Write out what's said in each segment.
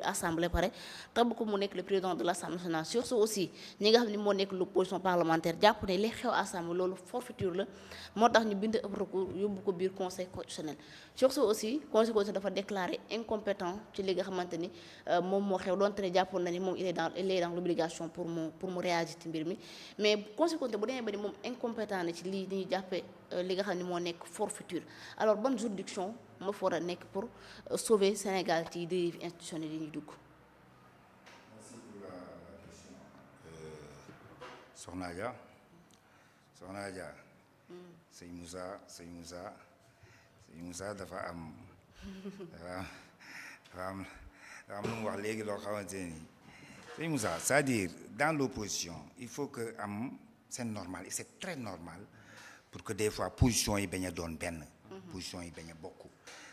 assemblée pare tabb ko mu nekk le président de l'Assemblée nationale sur ce aussi ñi nga xam ne moo nekk l'opposition parlementaire jàpp ne li xew assemblée loolu forfaiture la moo tax ñu bind ab recours yóbbu ko biir conseil constitutionnel sur ce aussi conseil constitutionnel dafa déclaré incompétent ci li nga xamante ni moom moo xew donte ne jàppoon na ni moom il est dans l'obligation pour mu réagir ci mbir mi mais conseil constitutionnel bu demee ba ni moom incompétent na ci lii dañuy jàppee li nga xam ne moo nekk forfaiture alors bonne juridiction moo fa war a nekk pour sauver Sénégal ci dérive institutionnelle yi ñuy dugg. Merci pour la question. Soxna Adja. Sëñ Moussa dafa am lu mu wax léegi loo xamante ni sëñ Moussa c'est-à-dire dans l'opposition il faut que c'est normal et c'est très normal pour que des fois position yi bañ a doon benn. position yi bañ a bokk.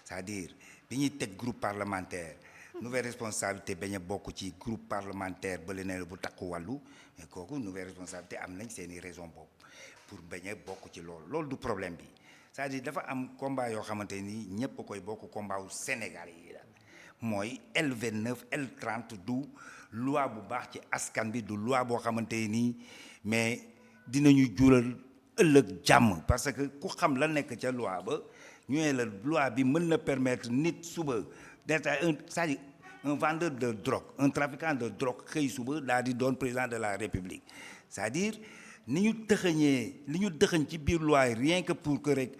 c'est-à-dire bi ñuy teg groupe parlementaire nouvelle responsabilité bañ a bokk ci groupe parlementaire ba leneen bu takku wàllu mais kooku nouvelle responsabilité am nañ seeni raison boobu pour bañ a bokk ci loolu du problème bi c'est-à-dire dafa am combat yoo xamante ni ñëpp a koy bokk combat wu Sénégal yi la mooy L29 L30 du loi bu baax ci askan bi du loi boo xamante nii mais dinañu jural ëllëg jàmm parce que ku xam la nekk ca loi ba ñu ne la loi bi mën na permettre nit suba d'être c'est-à-dire un vendeur de drogue un trafiquant de drogue xëy suba daal di doon président de la République c'est-à-dire li ñu dëxëñ ci biir loi yi rien que pour que rek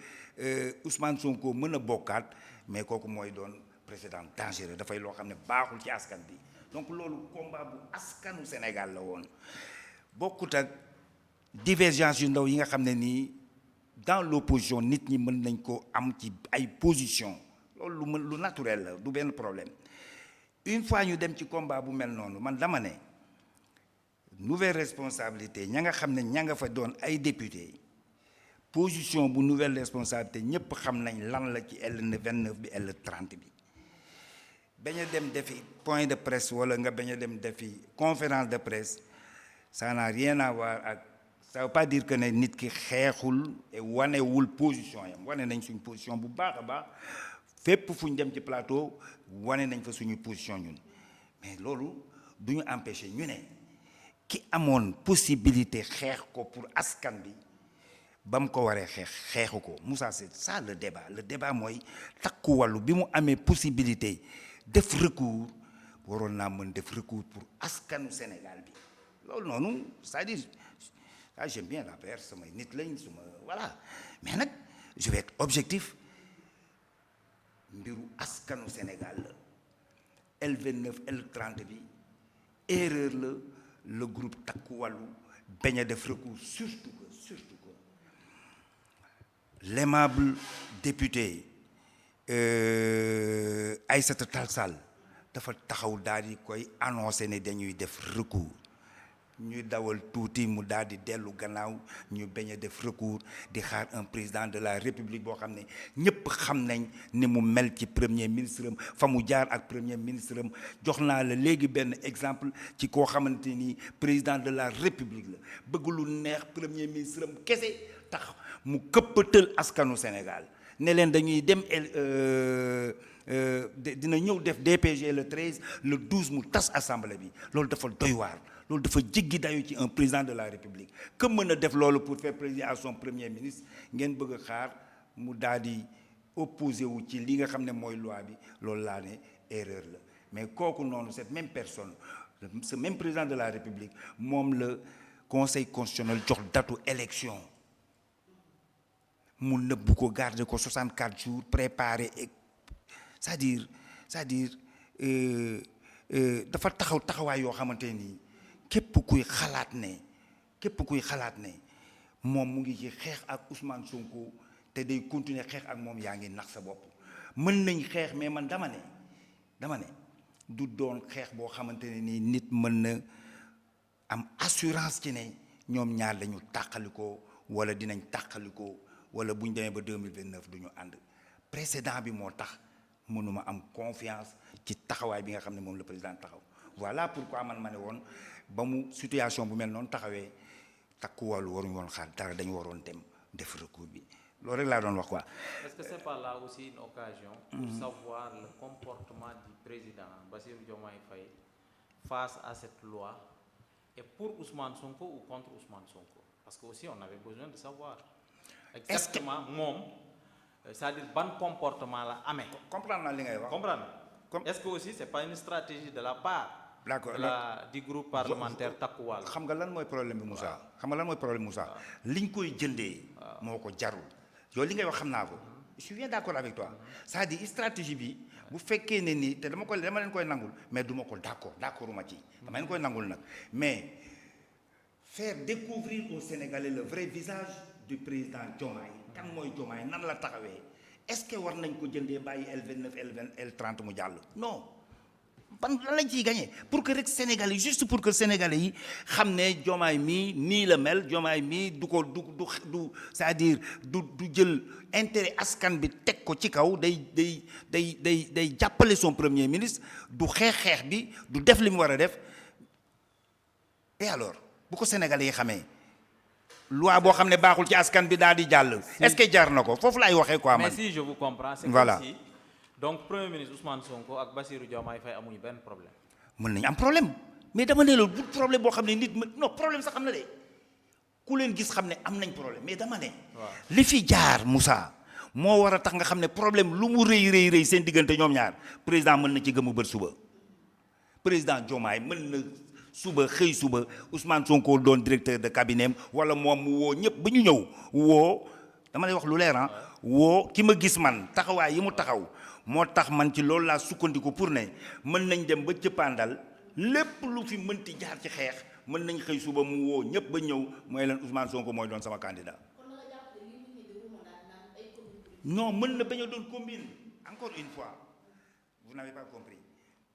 Ousmane Sonko mën a bokkaat mais kooku mooy doon président dangereux dafay loo xam ne baaxul ci askan bi donc loolu combat bu askanu Sénégal la woon bokkut ak divergence yu ndaw yi nga xam ne nii dans l'opposition nit ñi mën nañ ko am ci ay position loolu lu naturel la du benn problème une fois ñu dem ci combat bu mel noonu man dama ne nouvelle responsabilité ña nga xam ne ña nga fa doon ay député position bu nouvelle responsabilité ñëpp xam nañ lan la ci L29 bi L30 bi bañ a dem defi point de presse wala nga bañ a dem defi conférence de presse ça n'a rien à voir ak ça veut pas dire que ne nit ki xeexul et wanewul position yam wane nañ suñ position bu baax a baax fépp fu ñu dem ci plateau wane nañ fa suñu position ñun mais loolu du ñu empêcher ñu ne ki amoon possibilité xeex ko pour askan bi ba mu ko waree xeexu ko Moussa c'est ça le débat mooy takku wàllu bi mu amee possibilité def recours waroon naa mën def recours pour askanu Sénégal bi loolu noonu c'est-à-dire j'aime bien la paix samay nit lañ voilà mais nag je vais être objectif mbiru askanu Sénégal la L29 L30 bi erreur la le groupe takku wàllu bañ a def recours surtout que l'aimable député Aïssata Tall Sall dafa taxaw daal di koy annoncé ne dañuy def recours ñu dawal tuuti mu daal di dellu gannaaw ñu bañ a def recours di xaar un président de la République boo xam ne ñëpp xam nañ ni mu mel ci premier ministre am fa mu jaar ak premier ministre am jox naa la léegi benn exemple ci koo xamante ni président de la République la bëgg lu neex premier ministre am kese tax mu këppatal askanu Sénégal ne leen dañuy dem dina ñëw def DPG le 13 le 12 mu tas assemblée bi loolu dafa doy waar loolu dafa jéggi dayu ci un président de la République que mën a def loolu pour faire plaisir à son premier ministre ngeen bëgg a xaar mu daal di opposé wu ci li nga xam ne mooy loi bi loolu laa ne erreur la mais kooku noonu cette même personne ce même président de la République moom la conseil constitutionnel jox datu élection mu nëbbu ko garder ko 64 jours préparé et c'est-à-dire dafa taxawaay yoo xamante nii képp kuy xalaat ne moom mu ngi ci xeex ak Ousmane Sonko te day continuer xeex ak moom yaa ngi nax sa bopp mën nañ xeex mais man dama ne du doon xeex boo xamante ne nii nit mën na am assurance ci ne ñoom ñaar lañu tàqalikoo wala dinañ tàqalikoo wala bu ñu demee ba 2029 du ñu ànd précédent bi moo tax mënuma am confiance ci taxawaay bi nga xam ne moom le président taxaw voilà pourquoi man ma ne woon ba mu situation bu mel noonu taxawee takku wàllu waruñu woon xaar dara dañu waroon dem def recours bi loolu rek laa doon wax quoi. Est-ce que c'est pas là aussi une occasion pour savoir le comportement du président Bassirou Diomaye Faye face à cette loi et pour Ousmane Sonko ou contre Ousmane Sonko? Parce que aussi on avait besoin de savoir exactement moom c'est-à-dire ban comportement la amee. comprendre naa li ngay wax. Comprendre. Est-ce que aussi c'est pas une stratégie de la part d'accord du groupe parlementaire Takku Wallu? xam nga lan mooy problème bi Moussa. xam nga lan mooy problème Moussa. liñ koy jëndee. moo ko jarul. yow li ngay wax xam naa ko. je suis bien d'accord avec toi. c'est-à-dire stratégie bi bu fekkee ne nii te dama leen koy nangul mais du ma ko d'accorduma ci. dama leen koy nangul nag mais faire découvrir aux Sénégalais le vrai visage du président Diomaye. kan mooy Diomaye nan la taxawee est-ce que war nañ ko jëndee bàyyi L29 L30 mu jàll non. ban lan lañ ciy gagné pour que rek Sénégalais juste pour que Sénégalais yi xam ne Diomaye mii nii la mel Diomaye mii du c'est-à-dire du jël intérêt askan bi teg ko ci kaw day jàppale son premier ministre du xeex bi du def li mu war a def et alors bu ko Sénégalais yi xamee loi boo xam ne baaxul ci askan bi daal di jàll. est-ce que jar na ko foofu laay waxee quoi man. mais si je vous comprends. c'est voilà. comme si donc premier ministre Ousmane Sonko ak Bassirou Diomaye Faye amuñu benn problème. mën nañu am problème mais dama ne la bu problème boo xam ne nit non problème sax xam na de ku leen gis xam ne am nañ problème mais dama ne. li fi jaar Moussa moo war a tax nga xam ne problème lu mu rëy seen diggante ñoom ñaar président mën na ci gëmu bët suba. président Diomaye mën na suba xëy suba Ousmane Sonko doon directeur de cabinet wala moom mu woo ñëpp ba ñu ñëw woo dama lay wax lu leer woo ki ma gis man taxawaay yi mu taxaw. moo tax man ci loolu laa sukkandiku pour ne mën nañ dem ba cëppaandal lépp lu fi mënti jaar ci xeex mën nañ xëy suba mu woo ñëpp ba ñëw mooy leen Ousmane Sonko mooy doon sama candidat. non mën na bañ a doon combine encore une fois vous n'avez pas compris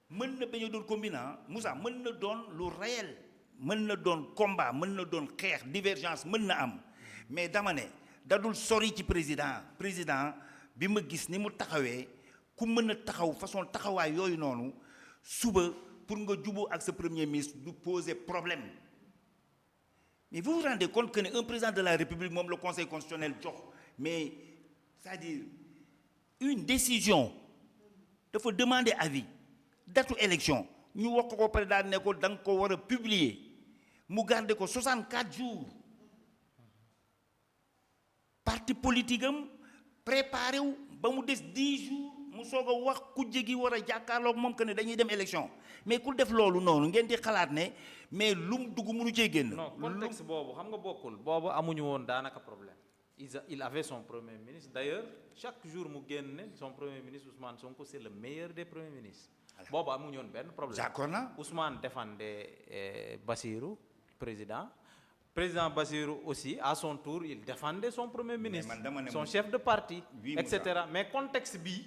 mën na bañ a doon combine Moussa mën na doon lu réel mën na doon combat mën na doon xeex divergence mën na am mais dama ne dadul sori ci président bi ma gis ni mu taxawee. ku mën a taxaw façon taxawaay yooyu noonu suba pour nga juboo ak sa premier ministre du poser problème mais vous vous rendez compte que ne un président de la République moom le conseil constitutionnel jox mais c'est-à-dire une décision dafa demander avis datu élection ñu wax ko pare daal ne ko da nga ko war a publier mu garder ko 64 jours parti politique am préparé wu ba mu des 10 jours mu soog a wax ku jégi war a jàkkaarloog moom que ne dañuy dem élection mais ku def loolu noonu ngeen di xalaat ne mais lu mu dugg mënu cee génn. non contexte boobu xam nga bokkul boobu amuñu woon daanaka problème il avait son premier ministre d'ailleurs chaque jour mu génne son premier ministre Ousmane Sonko c'est le meilleur des premiers ministres. boobu amuñu woon benn problème. d'accord na Ousmane défendait Bassirou président Bassirou aussi à son tour il défendait son premier ministre son chef de parti etc. mais contexte bi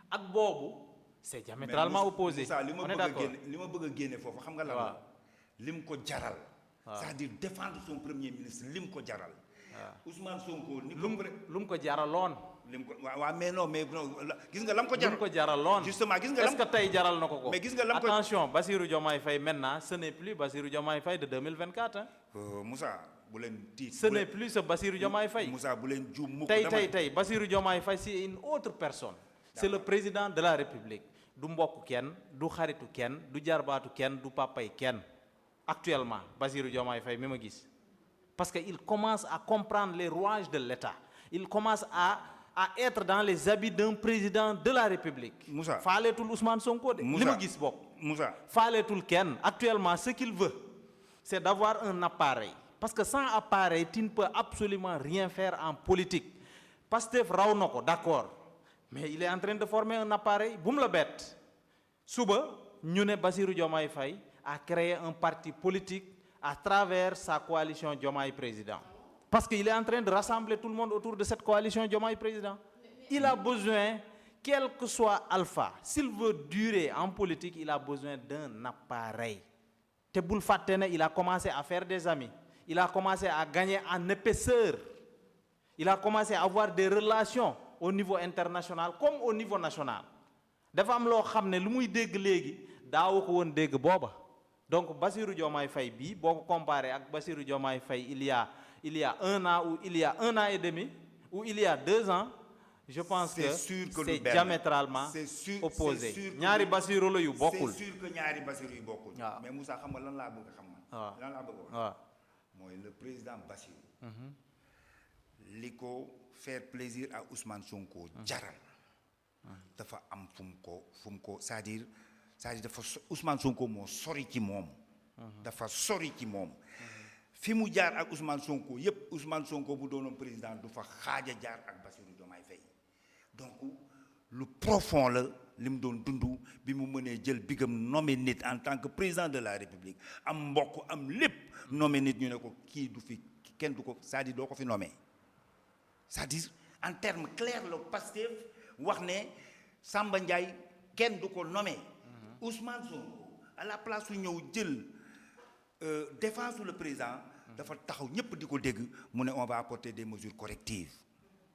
ak boobu c'est diamétralement opposé. On est d'accord li ma bëgg a génne foofu xam nga la lim ko jaral. c'est-à-dire défendre son premier ministre lim ko jaral. Ousmane Sonko ni lu mu ko jaraloon. lim ko waaw mais non gis nga lam ko jaral. lu mu ko jaraloon justement gis nga est-ce que tey jaral na ko. mais gis nga lam ko attention Bassirou Diomaye Faye maintenant ce n'est plus Bassirou Diomaye Faye de 2024 hein. Moussa bu leen tiit. ce n'est plus ce Bassirou Diomaye Faye. Moussa bu leen juum mukk. tey Bassirou Diomaye Faye c'est une autre personne. c'est le président de la République du mbokk kenn du xaritu kenn du jarbaatu kenn du papay kenn actuellement Bassirou Diomaye Faye mi ma gis parce que il commence à comprendre les rouages de l'État il commence à être dans les habits d'un président de la République. Moussa faaleetul Ousmane Sonko de. li ma gis bokk. Moussa faaleetul kenn actuellement ce qu'il veut c'est d'avoir un appareil parce que sans appareil tu ne peux absolument rien faire en politique Pastef raw na ko d'accord. mais il est en train de former un appareil bu mu la bett suba ñu ne Bassirou Diomaye Faye a créé un parti politique à travers sa coalition Diomaye Président parce qu'il est en train de rassembler tout le monde autour de cette coalition Diomaye Président il a besoin quel que soit Alpha s'il veut durer en politique il a besoin d'un appareil te bul fàtte ne il a commencé à faire des amis il a commencé à gagner en épaisseur il a commencé à avoir des relations au niveau international comme au niveau national dafa am loo xam ne lu muy dégg léegi daawu ko woon dégg booba donc Bassirou Diomaye Faye bii boo ko comparé ak Bassirou Diomaye Faye il y a un an ou il y a un an et demi où il y a 2 ans, je pense que sûr que c'est du benn. diamétralement C'est sûr opposé. que ñaari Bassirou la yu bokkul. c'est sûr que ñaari Bassirou yu bokkul. waaw mais Moussa xam nga lan laa bëgg a xam man. waaw lan laa bëgg a wax. waaw mooy le président Bassirou. li ko faire plaisir à Ousmane Sonko jaral. dafa am fu mu ko c'est-à-dire dafa Ousmane Sonko moo sori ci moom. dafa sori ci moom. fi mu jaar ak Ousmane Sonko yépp Ousmane Sonko bu doonoon président du fa xaaja jaar ak Bassirou Diomaye Faye donc lu profond la li mu doon dund bi mu mënee jël bigam nommé nit en tant que président de la République am mbokk am lépp nommé nit ñu ne ko kii du fi kenn du ko c'est-à-dire doo ko fi nommé c'est-à-dire en termes clairs la Pastef wax ne Samba Ndiaye kenn du ko nommé Ousmane Sonko à la place su ñëw jël défense le président dafa taxaw ñëpp di ko dégg mu ne on va apporter des mesures correctives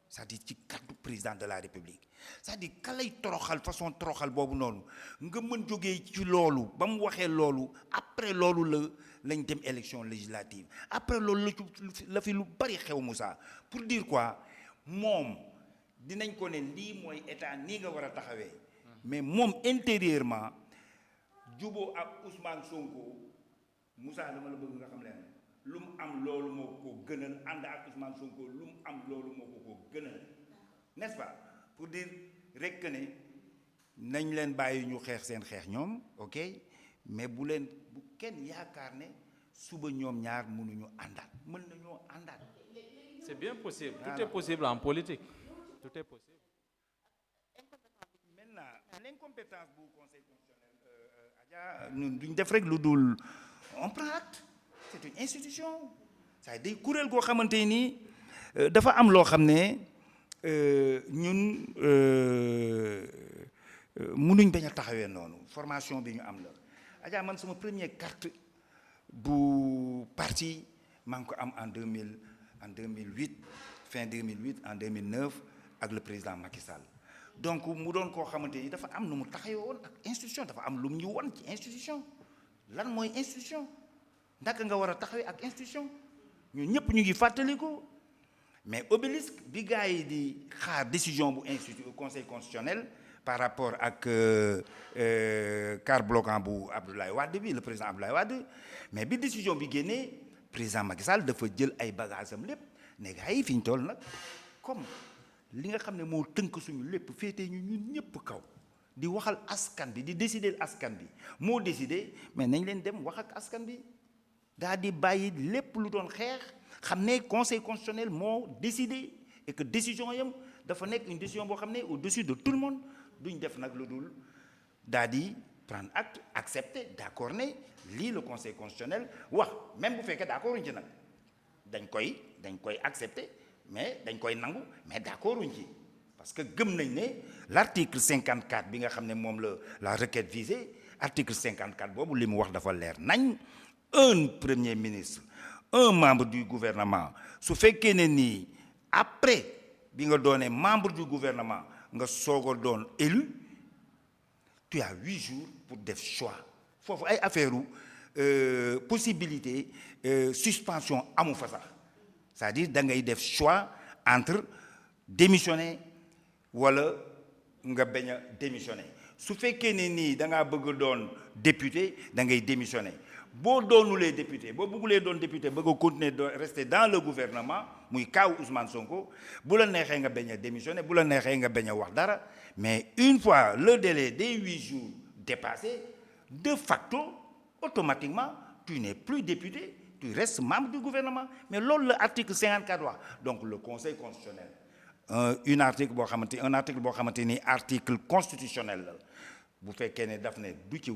c'est-à-dire ci kaddu président de la République c'est-à-dire ka lay toroxal façon toroxal boobu noonu nga mën jógee ci loolu ba mu waxee loolu après loolu lañ dem élection législative après loolu la fi lu bari xew Moussa pour dire quoi moom dinañ ko ne lii mooy état nii nga war a taxawee mais moom intérieurement juboo ak Ousmane Sonko Moussa dama la bëgg nga xam leen lu mu am loolu moo ko gënal ànd ak Ousmane Sonko lu mu am loolu moo ko gënal n'est-ce pas pour dire rek que ne nañ leen bàyyi ñu xeex seen xeex ñoom ok mais bu kenn yaakaar ne suba ñoom ñaar mënuñu àndaat mën nañoo àndaat. c'est bien possible. Tout est possible en politique. Tout est possible. Maintenant l'incompétence bu conseil constitutionnel Adja ñun duñ def rek lu dul on prend acte. C'est une institution c'est day kuréel goo xamante nii dafa am loo xam ne ñun mënuñ bañ a taxawee noonu formation bi ñu am la Adja man sama première carte bu parti maa ngi ko am en 2008 fin 2008 en 2009 ak le président Macky Sall donc mu doon koo xamante ni dafa am nu mu taxawee woon ak institution dafa am lu mu ñu won ci institution lan mooy institution ndaka nga war a taxawee ak institution ñun ñëpp ñu ngi fàttaliku mais obélisque bi gars yi di xaar décision bu institut conseil constitutionnel par rapport ak quart bloquant bu Abdoulaye Wade bi le président Abdoulaye Wade mais bi décision bi génnee président Macky Sall dafa jël ay bagages am lépp ne gars yi fi ñu toll nag comme li nga xam ne moo tënk suñu lépp féetee ñu ñun ñëpp kaw di waxal askan bi di décider askan bi moo décider mais nañ leen dem wax ak askan bi. daa di bàyyi lépp lu doon xeex xam ne conseil constitutionnel moo décidé et que décision yam dafa nekk une décision boo xam ne au-dessus de tout le monde duñ def nag lu dul daa di prendre acte accepter d'accord ne lii le conseil constitutionnel wax même bu fekkee d'accord uñ ci nag dañ koy accepter mais dañ koy nangu mais d'accord uñ ci parce que gëm nañ ne l'article 54 bi nga xam ne moom la requête visée article 54 boobu li mu wax dafa leer nañ. Un premier ministre un membre du gouvernement su fekkee ne nii après bi nga doonee membre du gouvernement nga soog a doon élu tu as 8 jours pour def choix foofu ay affaire possibilité suspension amu fa sax c'est-à-dire da ngay def choix entre démissionner wala nga bañ a démissionner su fekkee ne nii da ngaa bëgg doon député da ngay démissionner. boo doonulee député boo bëggulee doon député bëgg a continuer de rester dans le gouvernement muy kaaw Ousmane Sonko bu la neexee nga bañ a démissionner bu la neexee nga bañ a wax dara mais une fois le délai des 8 jours dépassé de facto automatiquement tu n'es plus député tu restes membre du gouvernement mais loolu la article 54 wax donc le conseil constitutionnel un article boo xamante ni article constitutionnel la bu fekkee ne daf ne du ci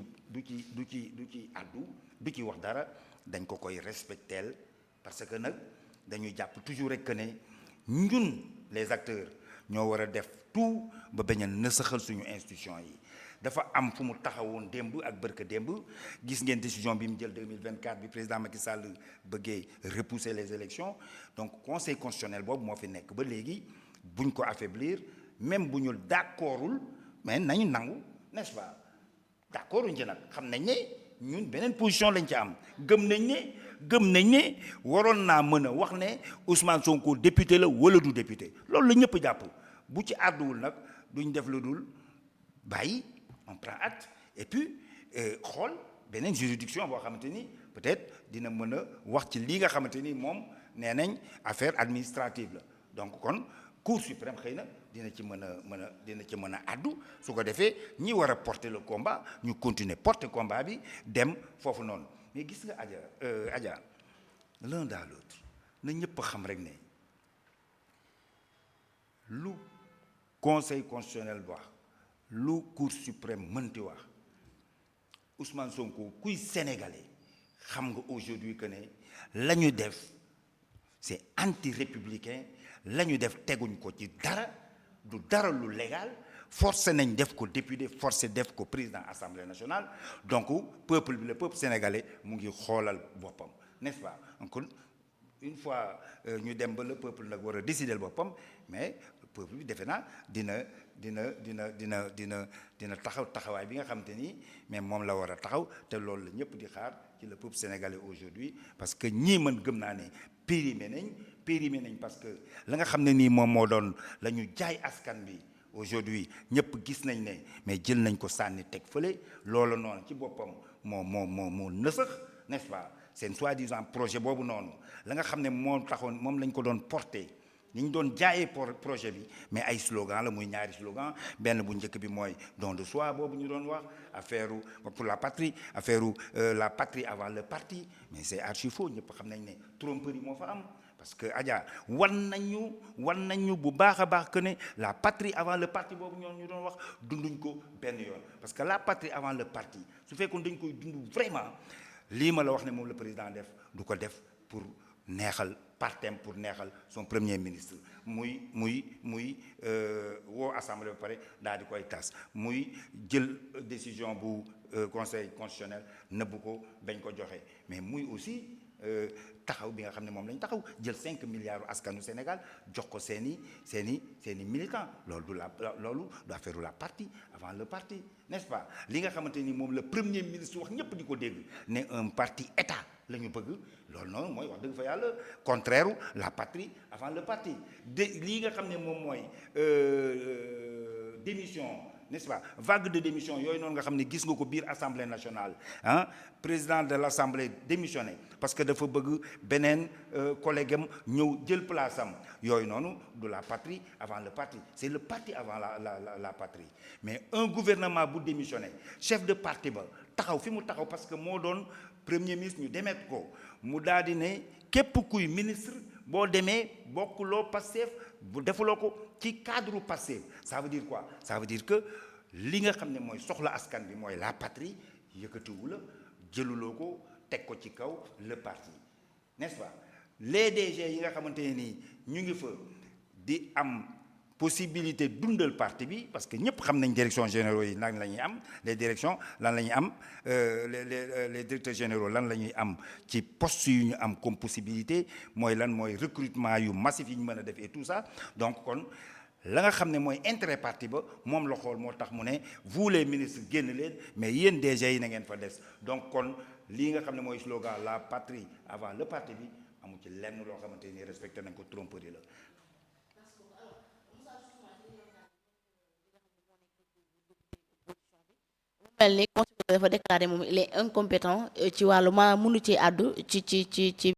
addu du ci wax dara dañ ko koy respecteel parce que nag dañuy jàpp toujours rek que ne ñun les acteurs ñoo war a def tout ba bañ a nësaxal suñu institution yi dafa am fu mu taxawoon démb ak bërka démb gis ngeen décision bi mu jël 2024 bi président Macky Sall bëggee repousser les élections donc conseil constitutionnel boobu moo fi nekk ba léegi buñ ko affaiblir même bu ñu d'accordul mais nañu nangu n'est-ce pas d'accord uñ ci nag xam nañ ne ñun beneen position lañ ci am gëm nañ ne gëm nañ ne waroon naa mën a wax ne Ousmane Sonko député la wala du député loolu la ñëpp jàpp bu ci àdduwul nag duñ def lu dul bàyyi on prend acte et puis xool beneen juridiction boo xamante ni peut-être dina mën a wax ci lii nga xamante ni moom nee nañ affaire administrative la donc kon Cour suprême xëy na dina ci mën a àddu su ko defee ñi war a porter le combat ñu continuer porter combat bi dem foofu noonu mais gis nga Adja l'un dans l'autre na ñëpp xam rek ne lu conseil constitutionnel wax lu Cour suprême mënti wax Ousmane Sonko kuy sénégalais xam nga aujourd'hui que ne la ñu def c'est anti-républicain la ñu def teguñ ko ci dara du dara lu légal forcé nañ def ko député forcé def ko président assemblée nationale donc peuple bi le peuple sénégalais mu ngi xoolal boppam n'est-ce pas donc une fois ñu dem ba le peuple nag war a décider boppam mais peuple bi defe naa dina taxawaay bi nga xamante ni mais moom la war a taxaw te loolu la ñëpp di xaar ci le peuple sénégalais aujourd'hui parce que ñii mën gëm naa ne périmé nañ parce que la nga xam ne nii moom moo doon la ñu jaay askan bi aujourd'hui ñëpp gis nañ ne mais jël nañ ko sànni teg fële loolu noonu ci boppam moo nësax n'est-ce pas seen soi-disant projet boobu noonu la nga xam ne moo taxoon moom lañ ko doon porté ni ñu doon jaayee projet bi mais ay slogan la muy ñaari slogan benn bu njëkk bi mooy don de soi boobu ñu doon wax affaire pour la patrie affaire la patrie avant le parti mais c'est archi faux ñëpp xam nañ ne tromperie moo fa am parce que Adja wan nañu bu baax a baax que ne la patrie avant le parti boobu ñoom ñu doon wax dunduñ ko benn yoon parce que la patrie avant le parti su fekkoon dañ koy dund vraiment lii ma la wax ne moom le président def du ko def pour neexal partem pour neexal son premier ministre muy woo assemblée ba pare daal di koy tas muy jël décision bu conseil constitutionnel nëbbu ko bañ ko joxe mais muy aussi taxaw bi nga xam ne moom lañ taxaw jël 5 milliards askanu Sénégal jox ko seeni militants loolu du affaire la parti avant le parti n'est-ce pas li nga xamante ni moom le premier ministre wax ñëpp di ko dégg ne un parti état la ñu bëgg loolu noonu mooy wax dëgg fa yàlla contraire la patrie avant le parti lii nga xam ne moom mooy démission n'est-ce pas vague de démission yooyu noonu nga xam ne gis nga ko biir assemblée nationale président de l'assemblée démissionné parce que dafa bëgg beneen collègue am ñëw jël place am yooyu noonu de la patrie avant le parti c'est le parti avant la patrie mais un gouvernement bu démissionné chef de parti ba taxaw fi mu taxaw parce que moo doon premier ministre ñu demet ko mu daal di ne képp kuy ministre boo demee bokkuloo Pastef bu defuloo ko ci cadre Pastef ça veut dire quoi ça veut dire que li nga xam ne mooy soxla askan bi mooy la patrie yëkkatiwu la jëluloo ko teg ko ci kaw le parti n'est-ce pas les DG yi nga xamante ne nii ñu ngi fa di am possibilité dundal parti bi parce que ñëpp xam nañ direction généraux yi lan la ñuy am les directions lan la ñuy am les directeurs généraux lan la ñuy am ci poste yu ñu am comme possibilité mooy lan mooy recrutement yu massif yi ñu mën a def et tout ça donc kon la nga xam ne mooy intérêt parti ba moom la xool moo tax mu ne vous les ministres génn leen mais yéen DG yi na ngeen fa des donc kon lii nga xam ne mooy slogan la patrie avant le parti bi amu ci lenn loo xamante ni respecté nañ ko tromperie la. mel ni constitution dafa déclaré moom il est incompétent ci wàllu maanaam mënu ci àddu ci